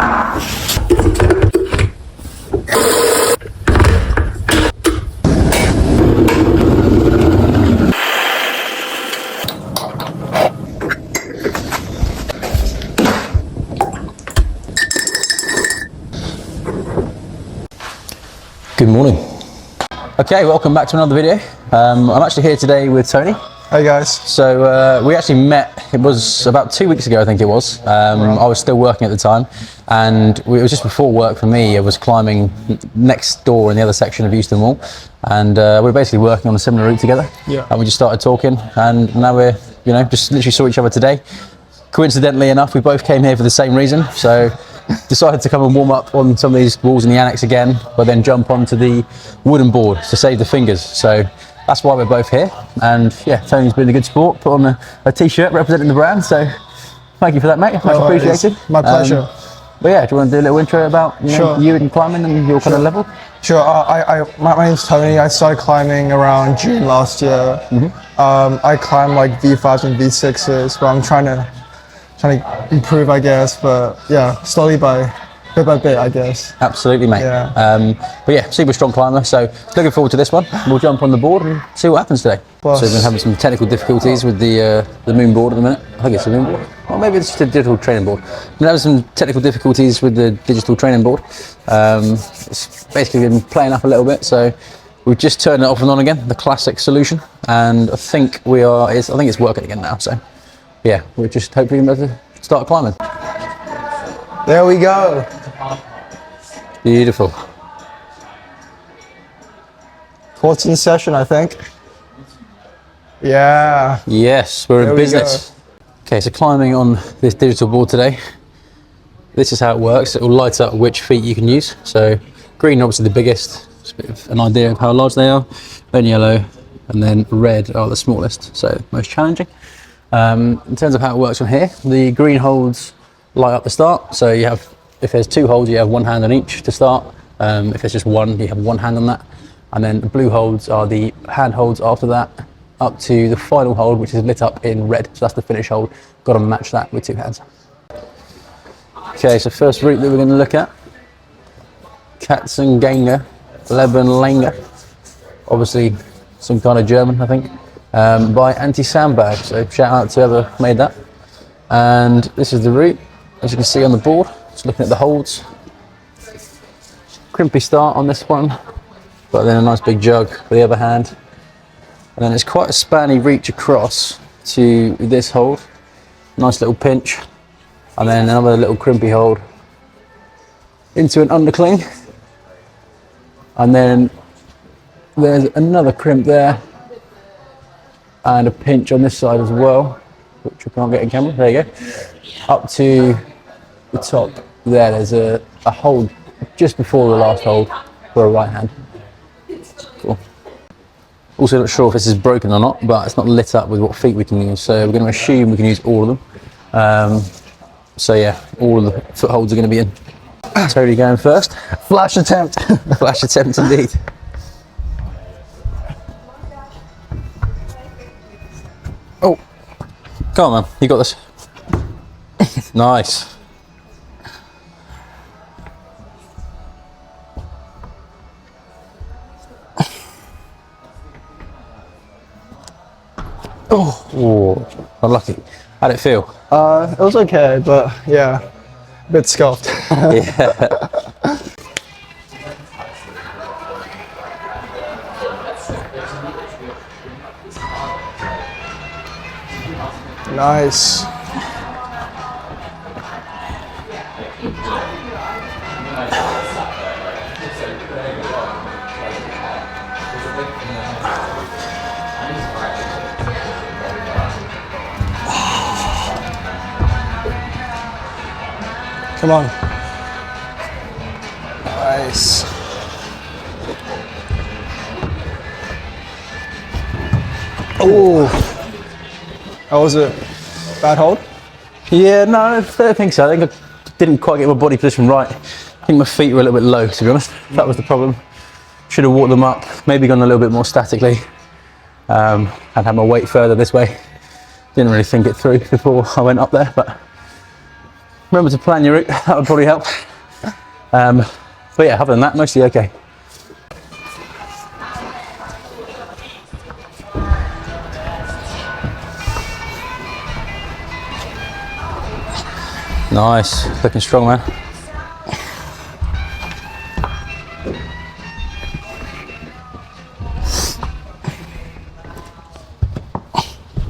Good morning. Okay, welcome back to another video. I'm actually here today with Tony. Hey guys. So we actually met, it was about 2 weeks ago I think it was. I was still working at the time, and it was just before work for me. I was climbing next door in the other section of Euston Wall, and we were basically working on a similar route together. Yeah. And we just started talking, and now we're, just literally saw each other today. Coincidentally enough, we both came here for the same reason, so decided to come and warm up on some of these walls in the annex again, but then jump onto the wooden board to save the fingers. So that's why we're both here. And yeah, Tony's been a good sport, put on a t-shirt representing the brand, so thank you for that, mate. Much appreciated. My pleasure. But yeah, do you want to do a little intro about you and climbing and your kind of level? Sure. My name's Tony. I started climbing around June last year. I climb like V5s and V6s, but I'm trying to improve, I guess. But yeah, slowly bit by bit, I guess. Absolutely, mate. Yeah. But yeah, super strong climber. So looking forward to this one. We'll jump on the board and see what happens today. So we've been having some technical difficulties with the moon board at the minute. I think it's a moon board. Or maybe it's just a digital training board. We've been having some technical difficulties with the digital training board. It's basically been playing up a little bit. So we've just turned it off and on again, the classic solution. And I think it's working again now. So yeah, we're just hopefully able to start climbing. There we go. Beautiful. 14th session, I think. Yeah. Yes, we're in business. Okay, so climbing on this digital board today. This is how it works. It will light up which feet you can use. So green, obviously the biggest. Just a bit of an idea of how large they are. Then yellow, and then red are the smallest, so most challenging. In terms of how it works on here, the green holds light up the start. So you have, if there's 2 holds, you have 1 hand on each to start. If there's just 1, you have 1 hand on that. And then the blue holds are the hand holds after that, up to the final hold, which is lit up in red. So that's the finish hold. Got to match that with 2 hands. Okay, so first route that we're going to look at, Katzenganger, Lebenlanger. Obviously some kind of German, I think, by Anti-Sandbag. So shout out to whoever made that. And this is the route, as you can see on the board. Just looking at the holds. Crimpy start on this one, but then a nice big jug for the other hand. And then it's quite a spanny reach across to this hold. Nice little pinch. And then another little crimpy hold into an undercling. And then there's another crimp there. And a pinch on this side as well, which I can't get in camera. There you go. Up to the top there, there's a hold just before the last hold for a right hand. Cool. Also not sure if this is broken or not, but it's not lit up with what feet we can use, so we're going to assume we can use all of them. So yeah, all of the footholds are going to be in. Totally going first. Flash attempt. Flash attempt indeed. Oh, come on, man, you got this. Nice. Oh, unlucky. How'd it feel? It was okay, but yeah, a bit scuffed. Yeah. Nice. Come on. Nice. Oh, how was it? Bad hold? Yeah, no, I don't think so. I think I didn't quite get my body position right. I think my feet were a little bit low, to be honest. That was the problem. Should have walked them up, maybe gone a little bit more statically. And had my weight further this way. Didn't really think it through before I went up there, but Remember to plan your route, that would probably help. But yeah, other than that, mostly okay. Nice, looking strong, man.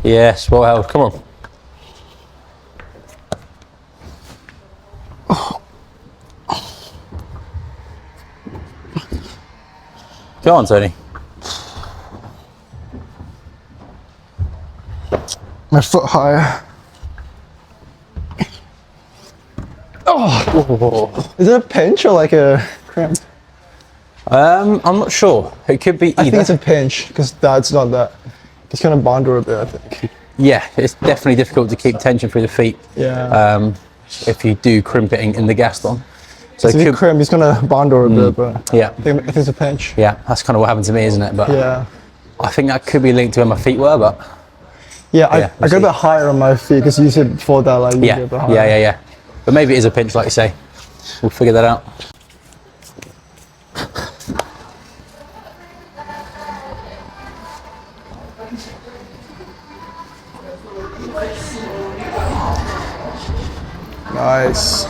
Yes, well held, come on. Go on, Tony. My foot higher. Oh, is it a pinch or like a cramp? I'm not sure. It could be either. I think it's a pinch because that's not that. It's kind of bonder a bit, I think. Yeah, it's definitely difficult to keep tension through the feet. Yeah. If you do crimp it in the Gaston. So if you crimp, it's gonna bonder a bit, but yeah, I think it's a pinch. Yeah, that's kind of what happened to me, isn't it? But yeah, I think that could be linked to where my feet were, but yeah, I got a bit higher on my feet because you said before that, like, yeah, yeah. But maybe it is a pinch, like you say. We'll figure that out. Nice.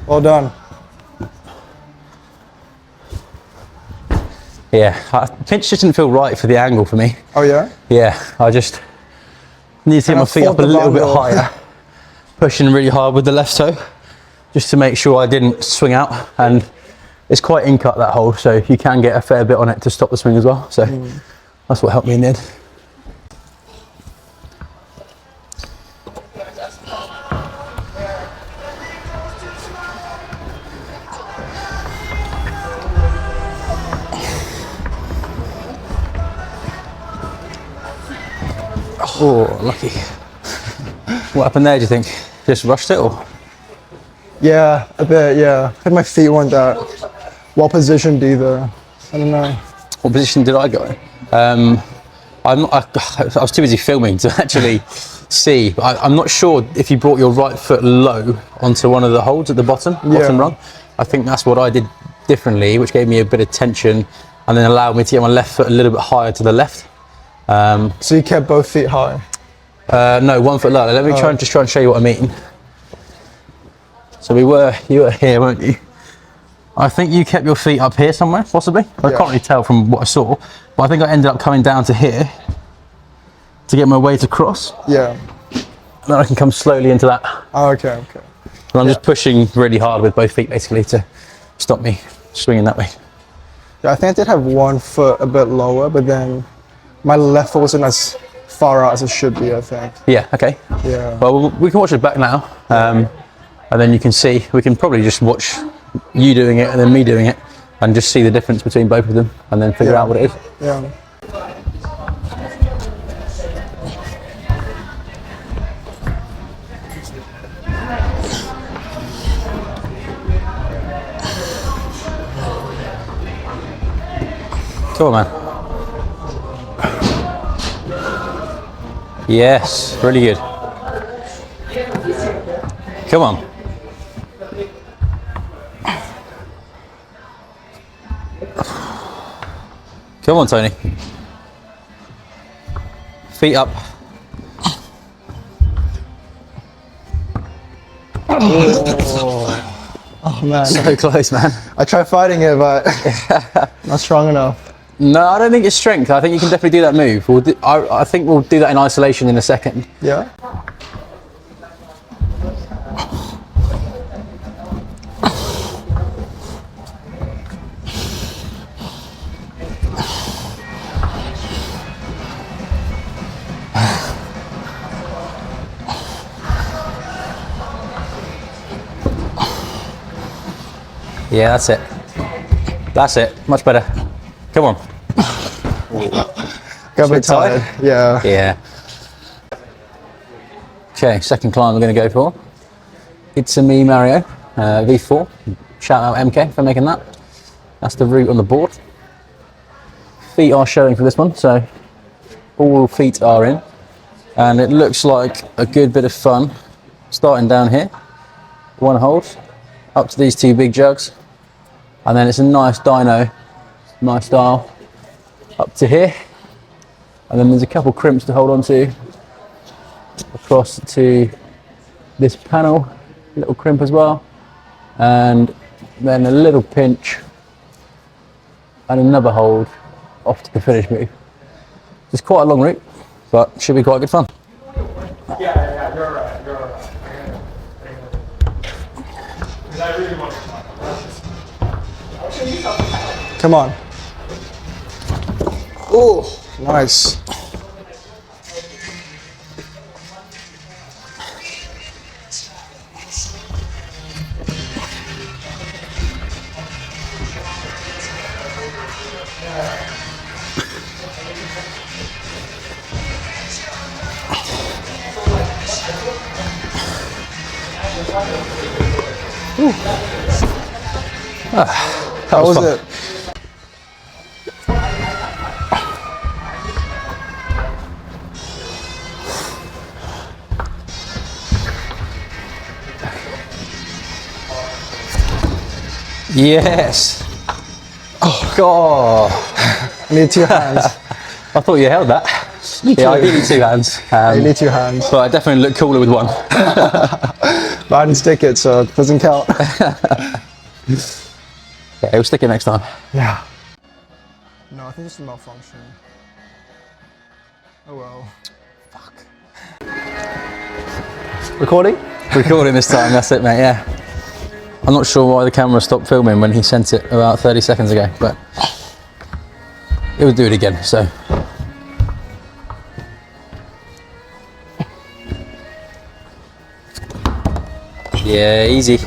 Well done. Yeah, pinch just didn't feel right for the angle for me. Oh yeah? Yeah, I just need to get my feet up a little bit higher. Pushing really hard with the left toe, just to make sure I didn't swing out. And it's quite in-cut, that hole, so you can get a fair bit on it to stop the swing as well. So that's what helped me in the end. Oh, lucky. What happened there, do you think? Just rushed it, or? Yeah, a bit, yeah. I think my feet weren't that well positioned either. I don't know. What position did I go in? I was too busy filming to actually see. But I'm not sure if you brought your right foot low onto one of the holds at the bottom rung. I think that's what I did differently, which gave me a bit of tension and then allowed me to get my left foot a little bit higher to the left. So you kept both feet high? No, 1 foot lower. Let me try and show you what I mean. So you were here, weren't you? I think you kept your feet up here somewhere, possibly. I can't really tell from what I saw, but I think I ended up coming down to here to get my weight across. Yeah. And then I can come slowly into that. Oh, okay. And I'm just pushing really hard with both feet basically to stop me swinging that way. Yeah, I think I did have 1 foot a bit lower, but then my left foot wasn't as far out as it should be, I think. Yeah, okay. Yeah. Well, we can watch it back now. And then you can see, we can probably just watch you doing it and then me doing it and just see the difference between both of them and then figure out what it is. Yeah. Come on, man. Yes, really good. Come on. Come on, Tony. Feet up. Oh man. So close, man. I tried fighting it, but not strong enough. No, I don't think it's strength. I think you can definitely do that move. I think we'll do that in isolation in a second. Yeah. Yeah, that's it. That's it, much better. Come on. Got a bit tired. Yeah. Yeah. Okay, second climb we're going to go for. It's a me Mario, V4. Shout out MK for making that. That's the route on the board. Feet are showing for this one, so all feet are in. And it looks like a good bit of fun. Starting down here, one hold, up to these two big jugs. And then it's a nice dyno, nice style, up to here. And then there's a couple crimps to hold on to, across to this panel, little crimp as well. And then a little pinch and another hold off to the finish move. It's quite a long route, but should be quite good fun. Yeah, you're right, you're right. I really want to. Come on. Oh, nice. How was it? Yes. Oh God. I need 2 hands. I thought you held that. Yeah, I do need 2 hands. I need 2 hands. But I definitely look cooler with one. But I didn't stick it, so it doesn't count. Yeah, we'll stick it next time. Yeah. No, I think it's a malfunction. Oh well. Fuck. Recording? Recording this time, that's it, mate, yeah. I'm not sure why the camera stopped filming when he sent it about 30 seconds ago, but it would do it again, so. Yeah, easy.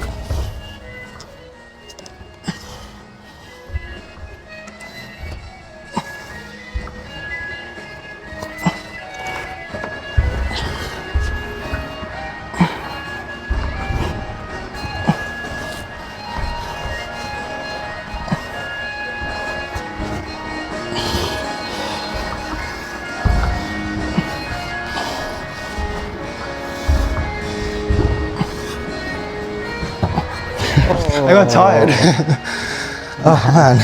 I got tired. Oh man.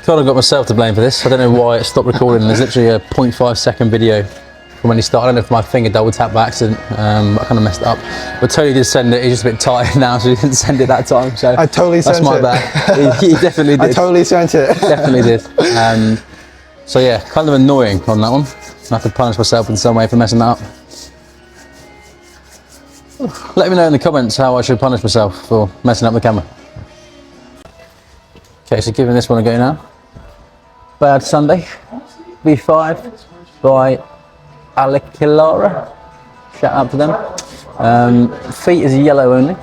Kind of got myself to blame for this. I don't know why it stopped recording. There's literally a 0.5 second video from when he started. I don't know if my finger double tapped by accident. I kind of messed it up. But Tony did send it. He's just a bit tired now, so he didn't send it that time. So I totally sent it. That's my bad. He definitely did. I totally sent it. Definitely did. So yeah, kind of annoying on that one. I have to punish myself in some way for messing that up. Let me know in the comments how I should punish myself for messing up the camera. Okay, so giving this one a go now. Bad Sunday, V5 by Alikilara. Shout out to them. Feet is yellow only.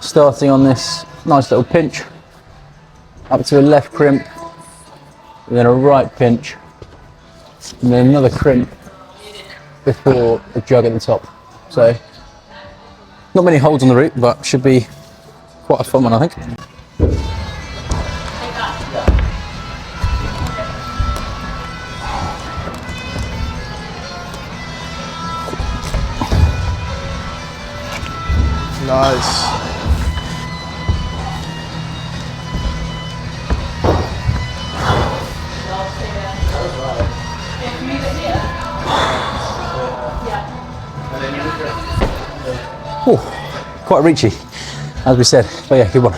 Starting on this nice little pinch, up to a left crimp, and then a right pinch, and then another crimp before the jug at the top. So, not many holds on the route, but should be quite a fun one, I think. Nice. Ooh, quite reachy, as we said, but yeah, good one.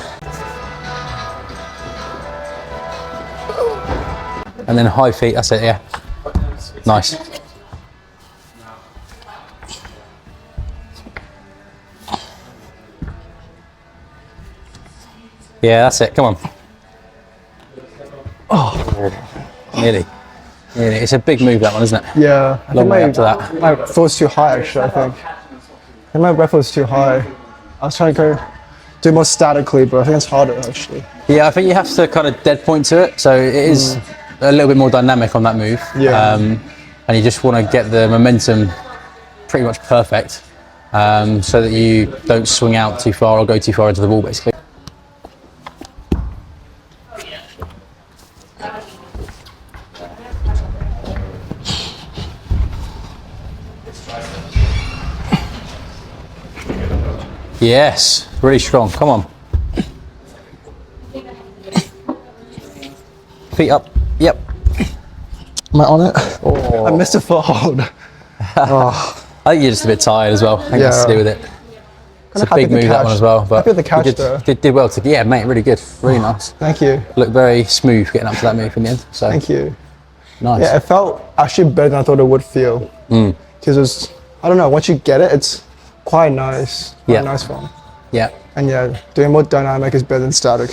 And then high feet, that's it, yeah. Nice. Yeah, that's it, come on. Oh, nearly. Nearly. It's a big move, that one, isn't it? Yeah. I Long think way up to that. my foot was too high, actually, I think. I think my breath was too high. I was trying to go do it more statically, but I think it's harder actually. Yeah, I think you have to kind of dead point to it, so it is a little bit more dynamic on that move. Yeah. And you just want to get the momentum pretty much perfect, so that you don't swing out too far or go too far into the wall, basically. Yes, really strong. Come on. Feet up. Yep. Am I on it? Oh. I missed a foothold. Oh. I think you're just a bit tired as well. I think that's to do with it. It's a happy big with the move, that catch. one as well. But Happy with the catch, you though. did well. Yeah, mate, really good. Really nice. Thank you. Looked very smooth getting up to that move in the end. So Thank you. nice. Yeah, it felt actually better than I thought it would feel. Because it's, I don't know, once you get it, it's quite nice. Quite nice fun. Yeah. And yeah, doing more dynamic is better than static.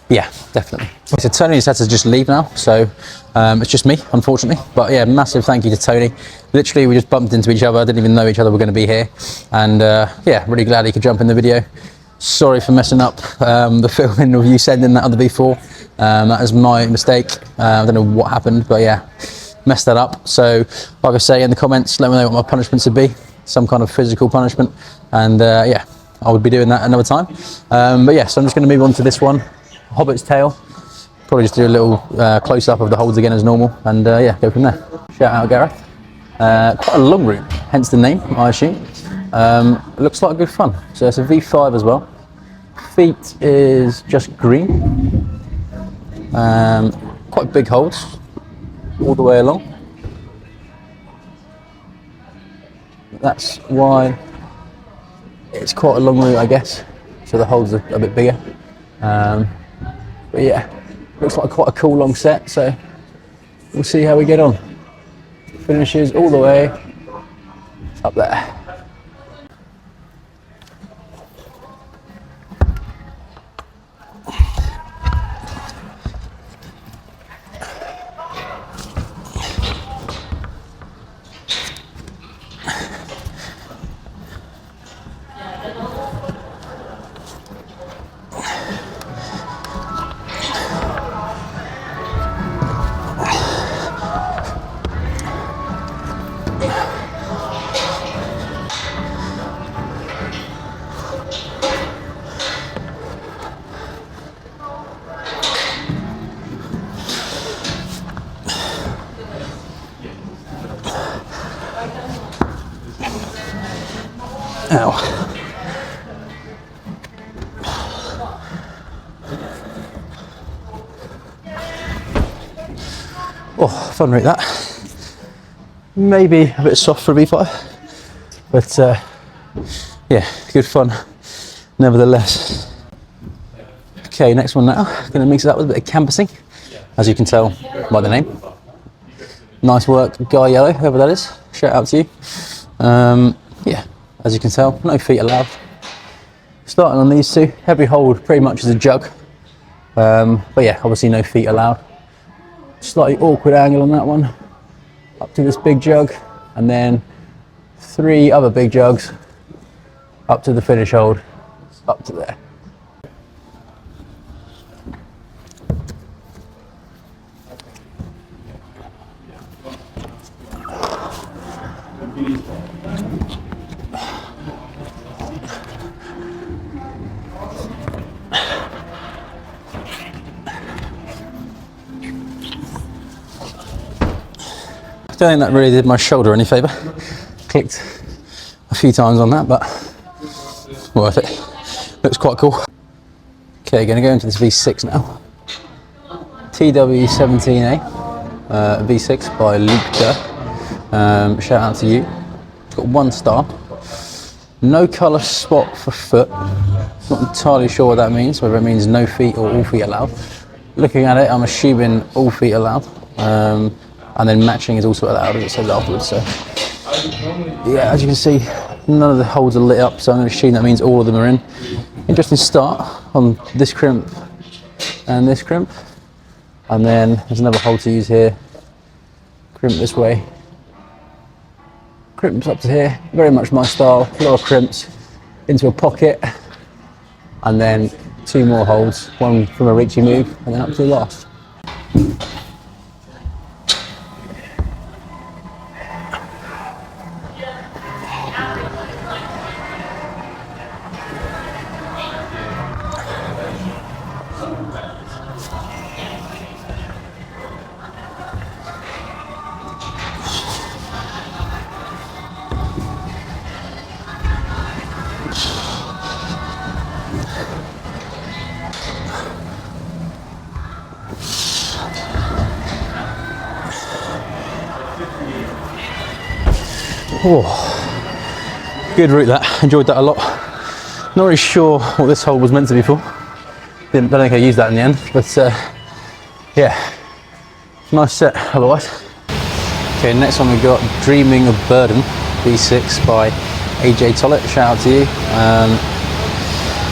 Yeah, definitely. So Tony's had to just leave now, so it's just me, unfortunately. But yeah, massive thank you to Tony. Literally, we just bumped into each other, didn't even know each other were going to be here. And yeah, really glad he could jump in the video. Sorry for messing up the filming of you sending that other V4. That is my mistake. I don't know what happened, but yeah, messed that up. So like I say in the comments, let me know what my punishments would be. Some kind of physical punishment. And yeah, I would be doing that another time. But yeah, so I'm just going to move on to this one. Hobbit's tail. Probably just do a little close up of the holds again as normal, and yeah, go from there. Shout out Gareth. Quite a long route, hence the name, I assume. Looks like good fun. So it's a V5 as well. Feet is just green. Quite big holds all the way along. That's why it's quite a long route, I guess. So the holds are a bit bigger. But yeah, looks like quite a cool long set, so we'll see how we get on. Finishes all the way up there. Ow. Oh, fun route that. Maybe a bit soft for a V5, but yeah, good fun nevertheless. Okay, next one now. Gonna mix it up with a bit of canvassing, as you can tell by the name. Nice work, Guy Yellow, whoever that is. Shout out to you. Yeah, as you can tell, no feet allowed. Starting on these two, every hold pretty much is a jug. But yeah, obviously no feet allowed. Slightly awkward angle on that one. Up to this big jug, and then 3 other big jugs up to the finish hold, up to there. I don't think that really did my shoulder any favour. Clicked a few times on that, but worth it. Looks quite cool. Okay, going to go into this V6 now. TW17A V6 by Luke Kerr. Shout out to you. It's got 1 star. No colour spot for foot. Not entirely sure what that means, whether it means no feet or all feet allowed. Looking at it, I'm assuming all feet allowed. And then matching is also allowed, as it says afterwards. So yeah, as you can see, none of the holds are lit up, so I'm going to assume that means all of them are in. Interesting start on this crimp and this crimp, and then there's another hold to use here. Crimp this way, crimps up to here. Very much my style. A lot of crimps into a pocket, and then 2 more holds, one from a reachy move, and then up to the last. Oh, good route that, enjoyed that a lot. Not really sure what this hole was meant to be for. Don't think I used that in the end, but yeah, nice set otherwise. Okay, next one we've got Dreaming of Burden, V6 by AJ Tollett, shout out to you.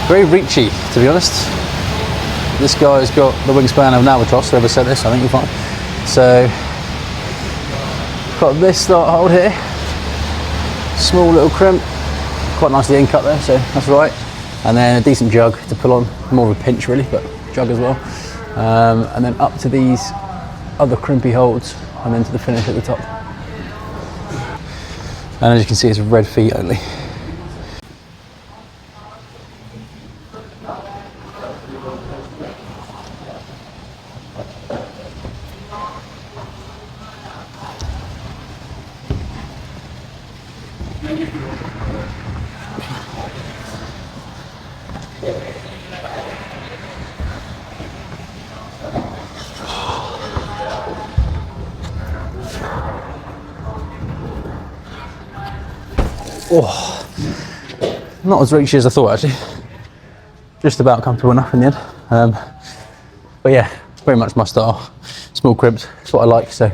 Very reachy, to be honest. This guy's got the wingspan of an albatross, whoever said this, I think you'll find. So, got this start hold here. Small little crimp, quite nicely in cut there, so that's right. And then a decent jug to pull on, more of a pinch really, but jug as well. And then up to these other crimpy holds, and then to the finish at the top. And as you can see, it's red feet only. Oh, not as reachy as I thought actually. Just about comfortable enough in the end. But yeah, very much my style. Small crimps, that's what I like, so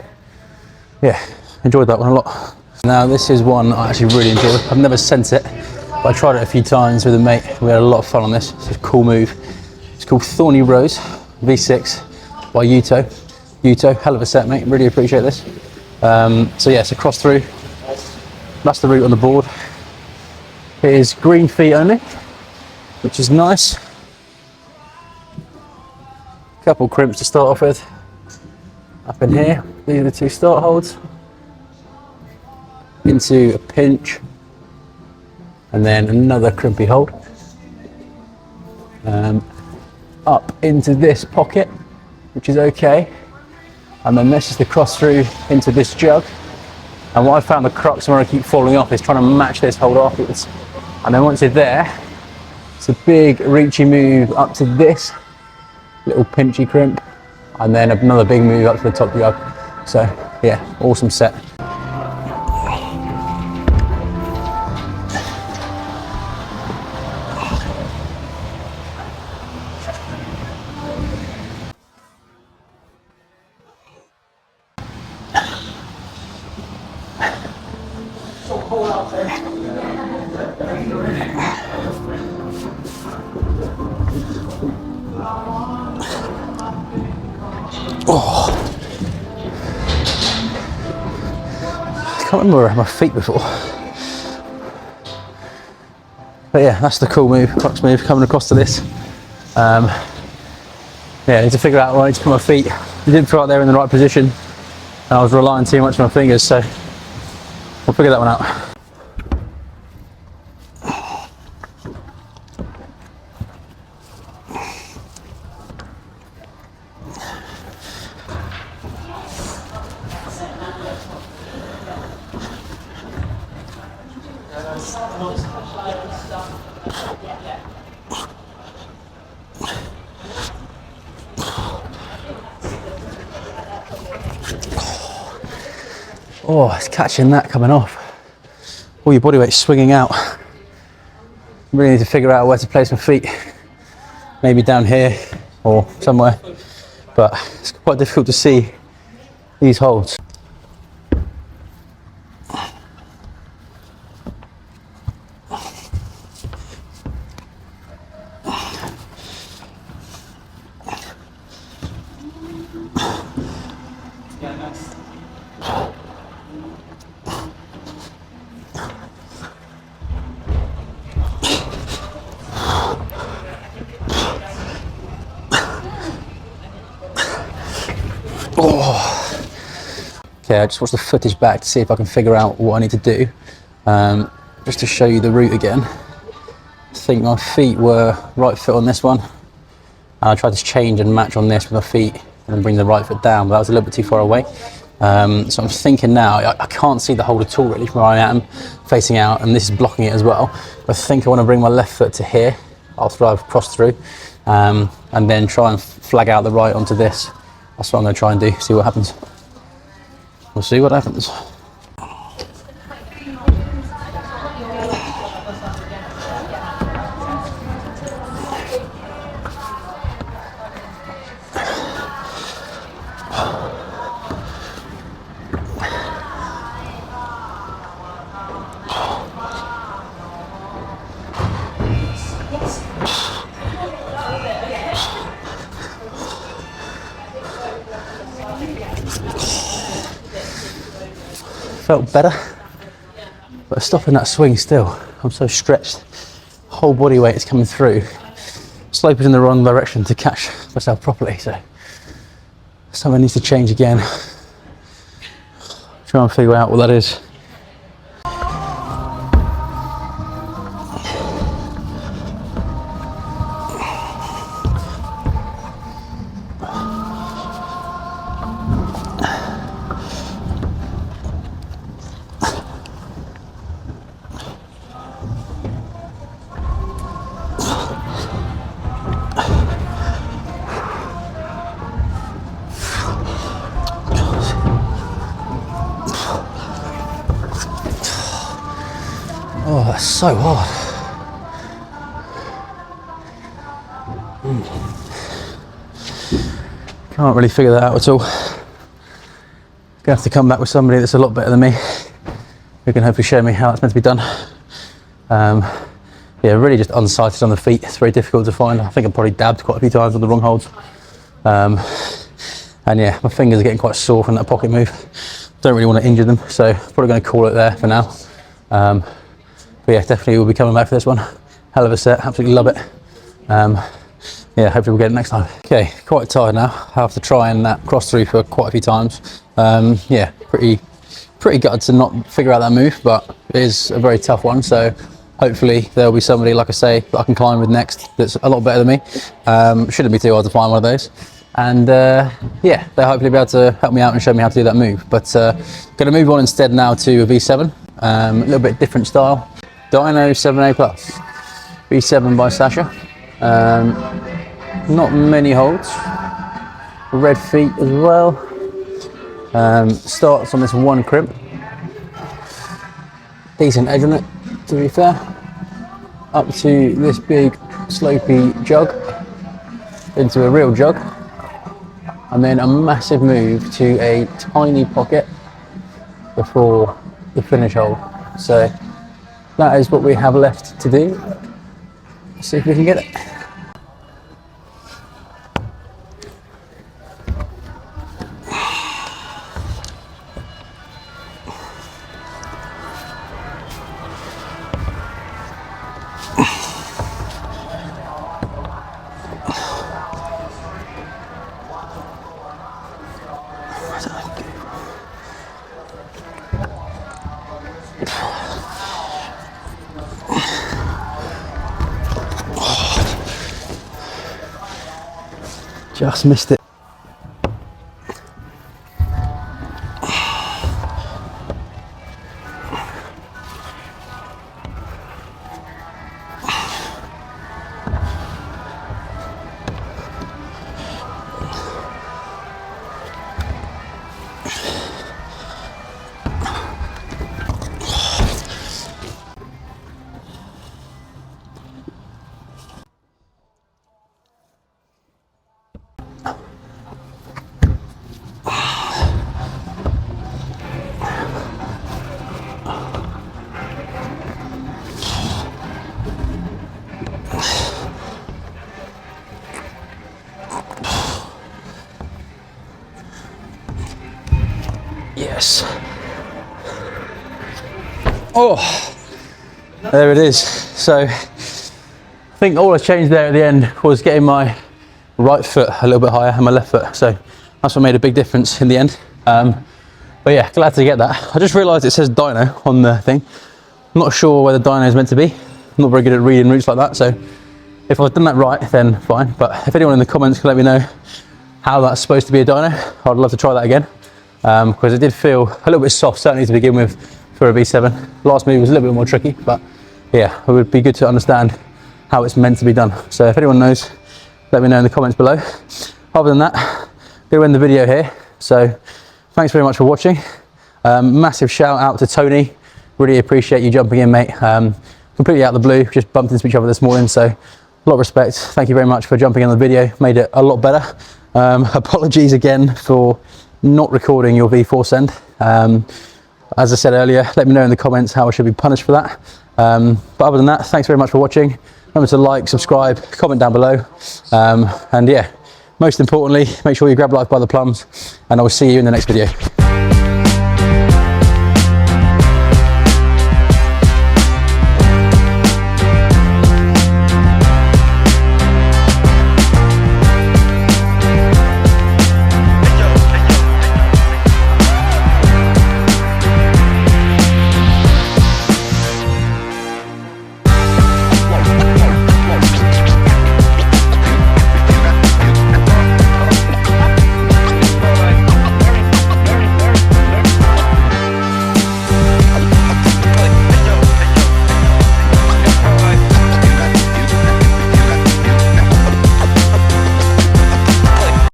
yeah, enjoyed that one a lot. Now this is one I actually really enjoyed. I've never sent it, but I tried it a few times with a mate. We had a lot of fun on this. It's a cool move. It's called Thorny Rose, V6 by Yuto. Yuto, hell of a set, mate, really appreciate this. So yeah, it's a cross through. That's the route on the board. It is green feet only, which is nice. Couple crimps to start off with. Up in here, these are the 2 start holds. Into a pinch, and then another crimpy hold. Up into this pocket, which is okay. And then this is the cross through into this jug. And what I found the crux where I keep falling off is trying to match this hold afterwards. And then once you're there, it's a big reachy move up to this little pinchy crimp, and then another big move up to the top jug. So yeah, awesome set. Oh, I can't remember where I had my feet before. But yeah, that's the cool move, crux move, coming across to this. Yeah, I need to figure out where I need to put my feet. I didn't feel like they were in the right position, and I was relying too much on my fingers, so we'll figure that one out. Oh, it's catching that coming off. All your body weight's swinging out. Really need to figure out where to place my feet. Maybe down here or somewhere. But it's quite difficult to see these holds. Okay, I just watched the footage back to see if I can figure out what I need to do. Just to show you the route again. I think my feet were right foot on this one. And I tried to change and match on this with my feet and then bring the right foot down, but that was a little bit too far away. So I'm thinking now, I can't see the hold at all really from where I am facing out, and this is blocking it as well. I think I want to bring my left foot to here after I've crossed through, and then try and flag out the right onto this. That's what I'm going to try and do, see what happens. We'll see what happens. Felt better, but stopping that swing still, I'm so stretched. Whole body weight is coming through. Slope is in the wrong direction to catch myself properly, so something needs to change again. Try and figure out what that is. Oh, that's so hard. Can't really figure that out at all. Gonna have to come back with somebody that's a lot better than me, who can hopefully show me how it's meant to be done. Yeah, really just unsighted on the feet. It's very difficult to find. I think I probably dabbed quite a few times on the wrong holds. And yeah, my fingers are getting quite sore from that pocket move. Don't really want to injure them, so probably going to call it there for now. But yeah, definitely we'll be coming back for this one. Hell of a set, absolutely love it. Yeah, hopefully we'll get it next time. Okay, quite tired now. I have to try and cross through for quite a few times. Yeah, pretty gutted to not figure out that move, but it is a very tough one. So hopefully there'll be somebody, like I say, that I can climb with next that's a lot better than me. Shouldn't be too hard to find one of those. And yeah, they'll hopefully be able to help me out and show me how to do that move. But going to move on instead now to a V7, a little bit different style. Dyno 7A Plus, V7 by Sasha. Not many holds, red feet as well. Starts on this one crimp. Decent edge on it, to be fair. Up to this big slopey jug, into a real jug. And then a massive move to a tiny pocket before the finish hole. So that is what we have left to do. Let's see if we can get it. Just missed it. Yes. Oh, there it is. So I think all I changed there at the end was getting my right foot a little bit higher and my left foot. So That's what made a big difference in the end. But yeah, glad to get that. I just realised it says dyno on the thing. I'm not sure where the dyno is meant to be. I'm not very good at reading routes like that, so if I've done that right, then fine. But if anyone in the comments can let me know how that's supposed to be a dyno, I'd love to try that again. Because it did feel a little bit soft, certainly to begin with, for a V7. Last move was a little bit more tricky, but yeah, it would be good to understand how it's meant to be done. So if anyone knows, let me know in the comments below. Other than that, I'm going to end the video here. So thanks very much for watching. Massive shout out to Tony. Really appreciate you jumping in, mate. Completely out of the blue, just bumped into each other this morning, so a lot of respect. Thank you very much for jumping in the video, made it a lot better. Apologies again for not recording your V4 send. As I said earlier, let me know in the comments how I should be punished for that. But other than that, thanks very much for watching. Remember to like, subscribe, comment down below. And yeah, most importantly, make sure you grab life by the plums, and I will see you in the next video.